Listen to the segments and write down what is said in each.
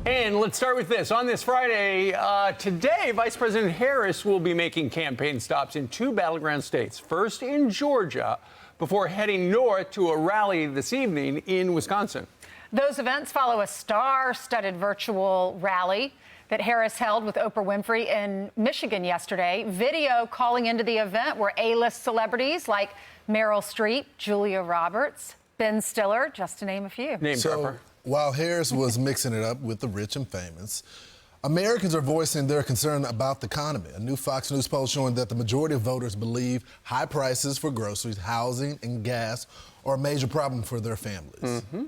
And let's start with this. On this Friday, today, Vice President Harris will be making campaign stops in two battleground states. First in Georgia, before heading north to a rally this evening in Wisconsin. Those events follow a star-studded virtual rally that Harris held with Oprah Winfrey in Michigan yesterday. Video calling into the event were A-list celebrities like Meryl Streep, Julia Roberts, Ben Stiller, just to name a few. While Harris was mixing it up with the rich and famous, Americans are voicing their concern about the economy. A new Fox News poll showing that the majority of voters believe high prices for groceries, housing, and gas are a major problem for their families. Mm-hmm.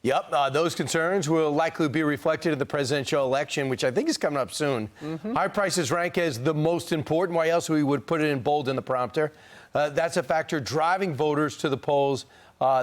Yep, those concerns will likely be reflected in the presidential election, which I think is coming up soon. Mm-hmm. High prices rank as the most important. Why else we would put it in bold in the prompter? That's a factor driving voters to the polls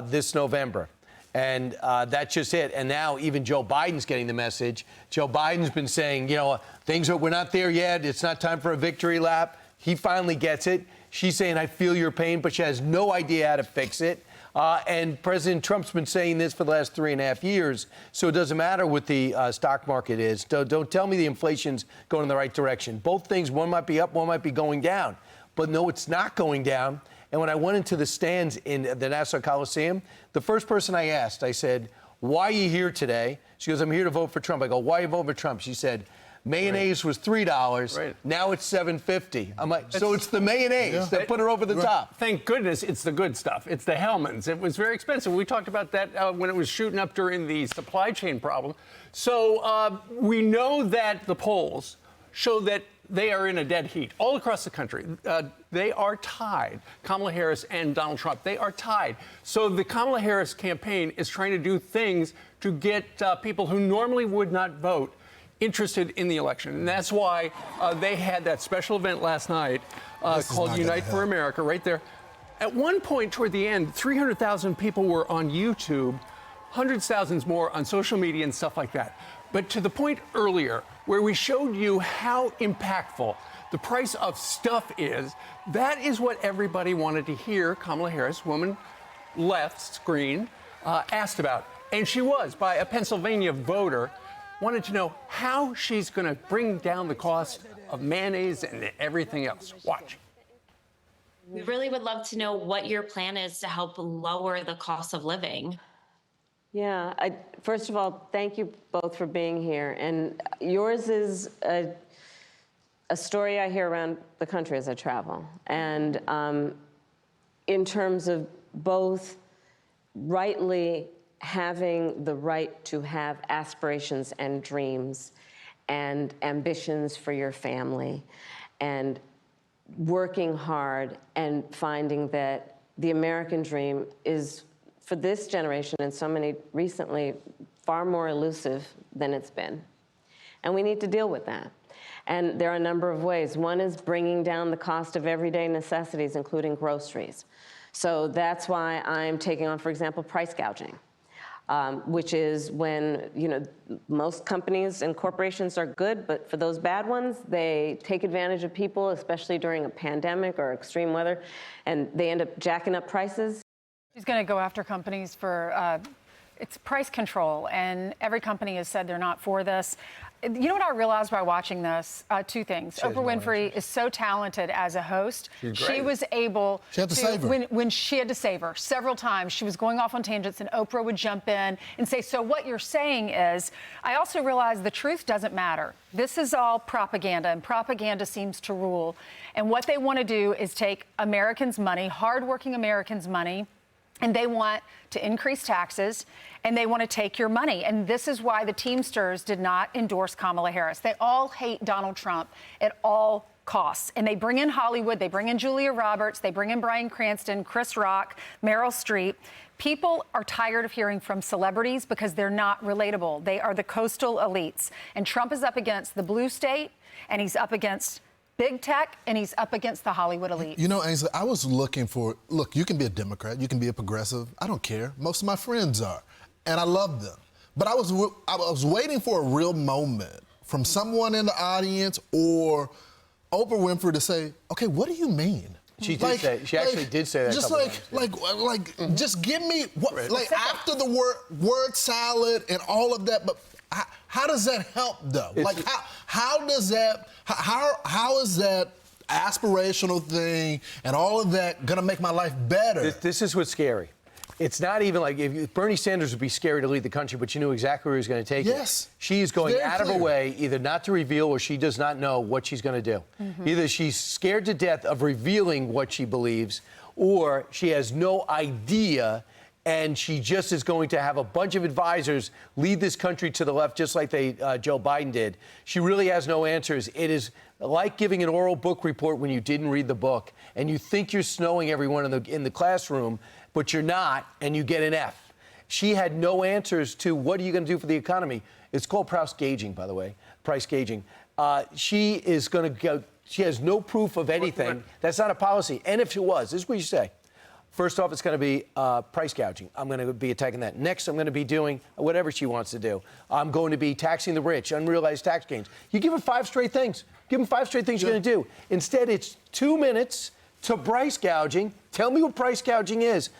this November. And that's just it. And now even Joe Biden's getting the message. Joe Biden's been saying, we're not there yet. It's not time for a victory lap. He finally gets it. She's saying, I feel your pain, but she has no idea how to fix it. And President Trump's been saying this for the last 3.5 years. So it doesn't matter what the stock market is. Don't tell me the inflation's going in the right direction. Both things, one might be up, one might be going down. But no, it's not going down. And when I went into the stands in the Nassau Coliseum, the first person I asked, I said, why are you here today? She goes, I'm here to vote for Trump. I go, why are you voting for Trump? She said, mayonnaise was $3. Right. Now it's $7.50. I'm like, so it's the mayonnaise that put her over the top. Thank goodness it's the good stuff. It's the Hellmann's. It was very expensive. We talked about that when it was shooting up during the supply chain problem. So we know that the polls show that they are in a dead heat all across the country. They are tied. Kamala Harris and Donald Trump, they are tied. So the Kamala Harris campaign is trying to do things to get people who normally would not vote interested in the election. And that's why they had that special event last night called Unite for America right there. At one point toward the end, 300,000 people were on YouTube, hundreds of thousands more on social media and stuff like that. But to the point earlier where we showed you how impactful the price of stuff is, that is what everybody wanted to hear Kamala Harris, woman left screen, asked about. And she was, by a Pennsylvania voter, wanted to know how she's going to bring down the cost of mayonnaise and everything else. Watch. We really would love to know what your plan is to help lower the cost of living. Yeah, first of all, thank you both for being here. And yours is a story I hear around the country as I travel. And in terms of both rightly having the right to have aspirations and dreams and ambitions for your family and working hard and finding that the American dream is, for this generation and so many recently, far more elusive than it's been. And we need to deal with that. And there are a number of ways. One is bringing down the cost of everyday necessities, including groceries. So that's why I'm taking on, for example, price gouging, which is when, most companies and corporations are good, but for those bad ones, they take advantage of people, especially during a pandemic or extreme weather, and they end up jacking up prices. She's going to go after companies for it's price control, and every company has said they're not for this. You know what I realized by watching this? Two things. Oprah Winfrey is so talented as a host. She was able to save her. When she had to save her several times, she was going off on tangents, and Oprah would jump in and say, so what you're saying is, I also realized the truth doesn't matter. This is all propaganda, and propaganda seems to rule. And what they want to do is take Americans' money, hardworking Americans' money, and they want to increase taxes, and they want to take your money. And this is why the Teamsters did not endorse Kamala Harris. They all hate Donald Trump at all costs. And they bring in Hollywood, they bring in Julia Roberts, they bring in Bryan Cranston, Chris Rock, Meryl Streep. People are tired of hearing from celebrities because they're not relatable. They are the coastal elites. And Trump is up against the blue state, and he's up against big tech, and he's up against the Hollywood elite. Ainsley, I was looking for, look, you can be a Democrat, you can be a progressive. I don't care. Most of my friends are, and I love them. But I was waiting for a real moment from someone in the audience or Oprah Winfrey to say, okay, what do you mean? She did say. She actually did say that. Just just give me what, after the word salad and all of that. But how does that help though? Like how does that? How is that aspirational thing and all of that gonna make my life better? This is what's scary. It's not even like if Bernie Sanders would be scary to lead the country, but you knew exactly where he was going to take it. Yes. She is going out of her clear. way either not to reveal or she does not know what she's going to do. Either she's scared to death of revealing what she believes or she has no idea and she just is going to have a bunch of advisors lead this country to the left just like Joe Biden did. She really has no answers. It is like giving an oral book report when you didn't read the book and you think you're snowing everyone in the classroom, but you're not, and you get an F. She had no answers to what are you going to do for the economy. It's called price gauging, by the way, price gauging. She is going to go, she has no proof of anything. That's not a policy. And if she was, this is what you say. First off, it's going to be price gouging. I'm going to be attacking that. Next, I'm going to be doing whatever she wants to do. I'm going to be taxing the rich, unrealized tax gains. You give her 5 straight things. Give them 5 straight things you're going to do. Instead, it's 2 minutes to price gouging. Tell me what price gouging is.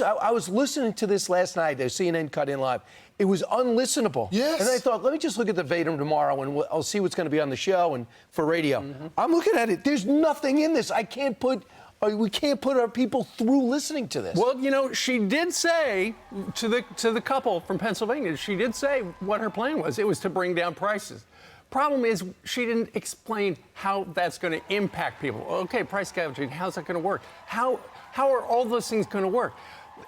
I was listening to this last night. CNN cut in live. It was unlistenable. Yes. And I thought, let me just look at the verbatim tomorrow, and I'll see what's going to be on the show and for radio. I'm looking at it. There's nothing in this. We can't put our people through listening to this. Well, you know, she did say to the couple from Pennsylvania, she did say what her plan was. It was to bring down prices. Problem is, she didn't explain how that's going to impact people. Okay, price gouging, how's that going to work? How are all those things going to work?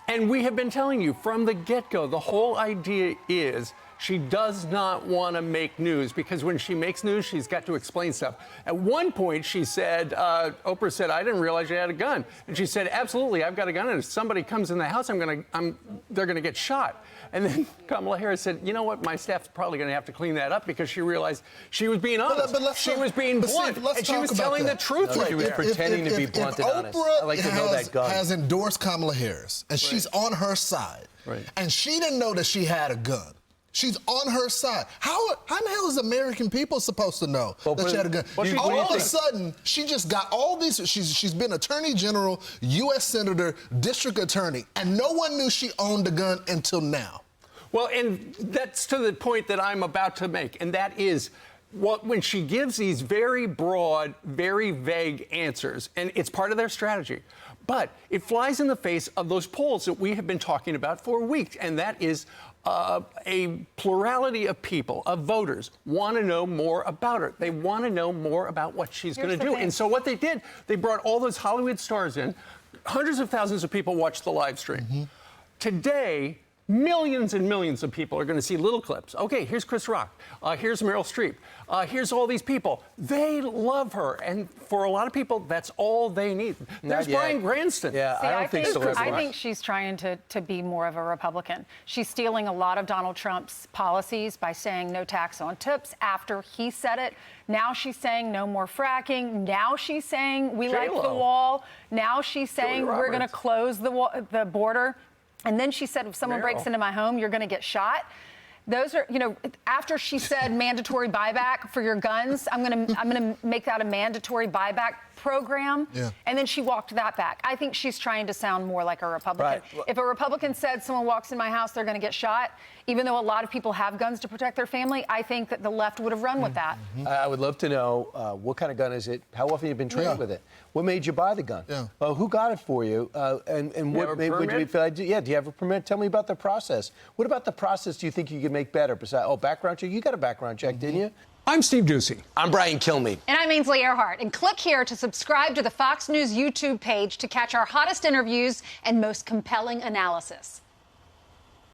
And we have been telling you from the get-go, the whole idea is she does not want to make news because when she makes news, she's got to explain stuff. At one point, she said, Oprah said, I didn't realize you had a gun. And she said, absolutely, I've got a gun, and if somebody comes in the house, they're going to get shot. And then Kamala Harris said, you know what, my staff's probably going to have to clean that up because she realized she was being honest. She was being blunt, and she was telling the truth. She was pretending to be blunt and honest. I like to know that gun. Has endorsed Kamala Harris, and she's on her side, and she didn't know that she had a gun. She's on her side. How in the hell is American people supposed to know that she had a gun? All of a sudden, she just got all these. She's been Attorney General, U.S. Senator, District Attorney, and no one knew she owned a gun until now. Well, and that's to the point that I'm about to make, and that is when she gives these very broad, very vague answers, and it's part of their strategy, but it flies in the face of those polls that we have been talking about for weeks, and that is a plurality of people, of voters, want to know more about her. They want to know more about what she's going to do. And so what they did, they brought all those Hollywood stars in. Hundreds of thousands of people watched the live stream. Today, millions and millions of people are going to see little clips. Okay, here's Chris Rock. Here's Meryl Streep. Here's all these people. They love her. And for a lot of people, that's all they need. There's Bryan Cranston. Yeah, See, I don't think so. I think she's trying to be more of a Republican. She's stealing a lot of Donald Trump's policies by saying no tax on tips after he said it. Now she's saying no more fracking. Now she's saying we like the wall. Now she's saying we're going to close the border. And then she said, if someone breaks into my home, you're going to get shot. Those are, you know, after she said mandatory buyback for your guns, I'm going to make that a mandatory buyback program. Yeah. And then she walked that back. I think she's trying to sound more like a Republican. Right. If a Republican said someone walks in my house, they're going to get shot, even though a lot of people have guns to protect their family, I think that the left would have run with that. I would love to know what kind of gun is it? How often you've been trained with it? What made you buy the gun? Who got it for you? And what made you feel? Do you have a permit? Tell me about the process. What about the process do you think you could make better? Besides, background check. You got a background check, didn't you? I'm Steve Ducey. I'm Brian Kilmeade. And I'm Ainsley Earhardt. And click here to subscribe to the Fox News YouTube page to catch our hottest interviews and most compelling analysis.